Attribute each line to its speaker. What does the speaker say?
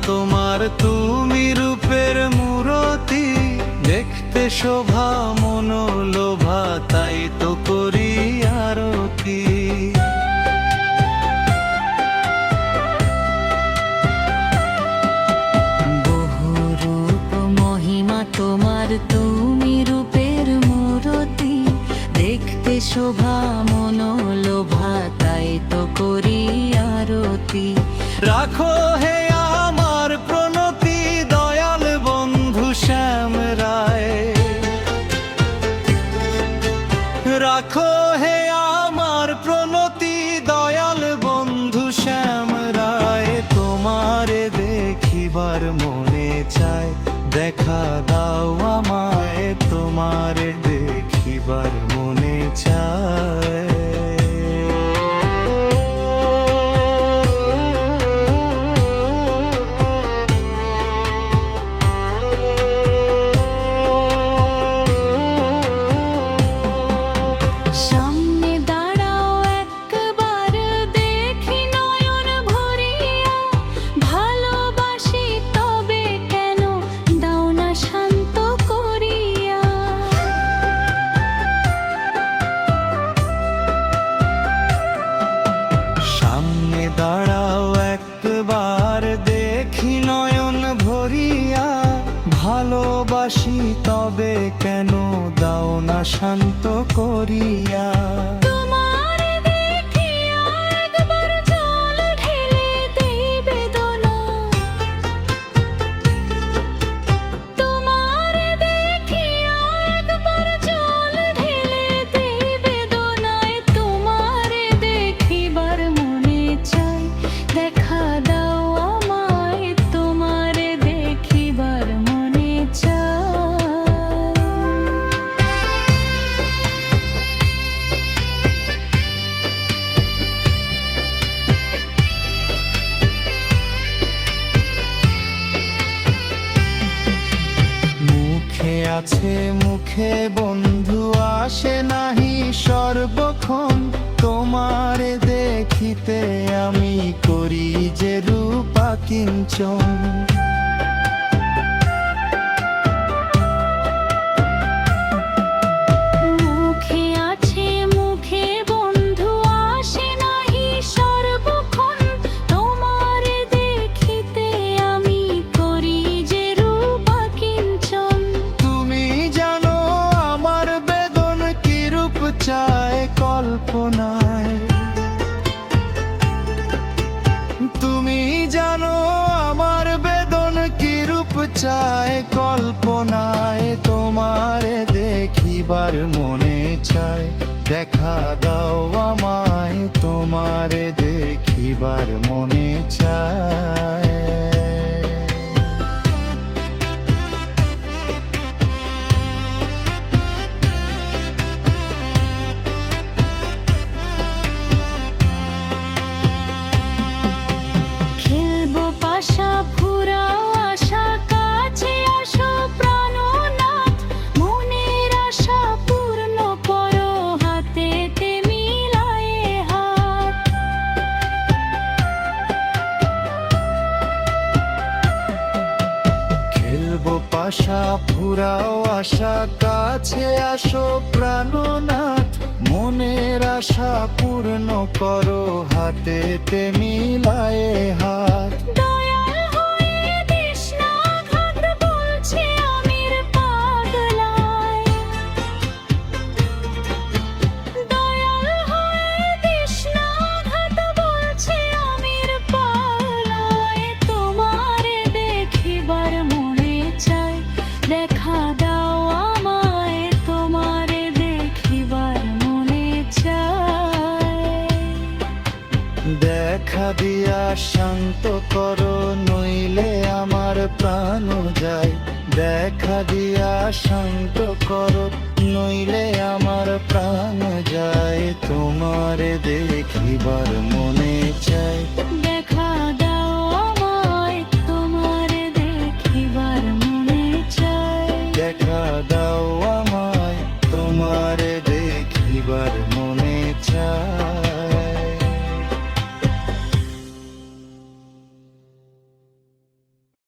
Speaker 1: তোমার, তুমি রূপের মূরতি, দেখতে শোভা মনোলোভা, তাই তো করি আরতি।
Speaker 2: বহু রূপ মহিমা তোমার, তুমি রূপের মূরতি, দেখতে শোভা মনোলোভা, তাই তো করি আরতি।
Speaker 1: রাখো হে আমার প্রণতি, দয়াল বন্ধু শ্যাম রায়। রাখো হে আমার প্রণতি, দয়াল বন্ধু শ্যাম রায়। তোমারে দেখিবার মনে চায়, দেখা দাও আমায়, তোমারে দেখিবার মনে চায়।
Speaker 2: সামনে দাঁড়াও একবার, দেখি নয়ন ভরিয়া, ভালোবাসি তবে কেন দাও না শান্ত করিয়া।
Speaker 1: সামনে দাঁড়াও একবার, দেখি নয়ন ভরিয়া, ভালোবাসি তবে কেন দাও না শান্ত করিয়া।
Speaker 2: তোমারে দেখিয়া একবার জল ঢেলে দেই বেদনা, তোমারে দেখিয়া একবার জল ঢেলে দেই বেদনায়। তোমারে দেখিবার মনে চাই, দেখা দাও আমায়, তোমারে দেখিবার মনে চাই।
Speaker 1: মুখে আছে মুখে বন্ধু আসে নাহি সর্বক্ষণ, তোমারে দেখিতে আমি করি যে রূপা কিঞ্চন।
Speaker 2: মুখে আছে মুখে বন্ধু আসে নাহি সর্বক্ষণ, তোমারে দেখিতে আমি করি যে রূপা কিঞ্চন।
Speaker 1: তুমি জানো আমার বেদন কি রূপ চায় কল্পনায়, তুমি জানো আমার বেদন কি রূপ চায় কল্পনায়। তোমারে দেখিবার মনে চায়, দেখা দাও আমায়, তোমারে দেখিবার মনে চায়।
Speaker 2: খেলবো পাশা ফুরাও আশা, কাছে আসো প্রাণনাথ, মনের আশা পূর্ণ করো, হাতেতে মিলায়ে হাত।
Speaker 1: খেলবো পাশা ফুরাও আশা, কাছে আসো প্রাণনাথ, মনের আশা পূর্ণ করো, হাতেতে মিলায়ে হাত।
Speaker 2: দয়াল হয়ে দিস না আঘাত, বলছে আমির পাগলায়। দয়াল হয়ে দিস না আঘাত, বলছে আমির পাগলায়। তোমারে দেখিবার মনে চাই, দেখা দাও আমায়, তোমারে দেখিবার মনে চাই।
Speaker 1: দেখা দিয়া শান্ত করো, নইলে আমার প্রাণ যায়। দেখা দিয়া শান্ত করো, নইলে আমার প্রাণ যায়। তোমারে দেখিবার মনে চাই।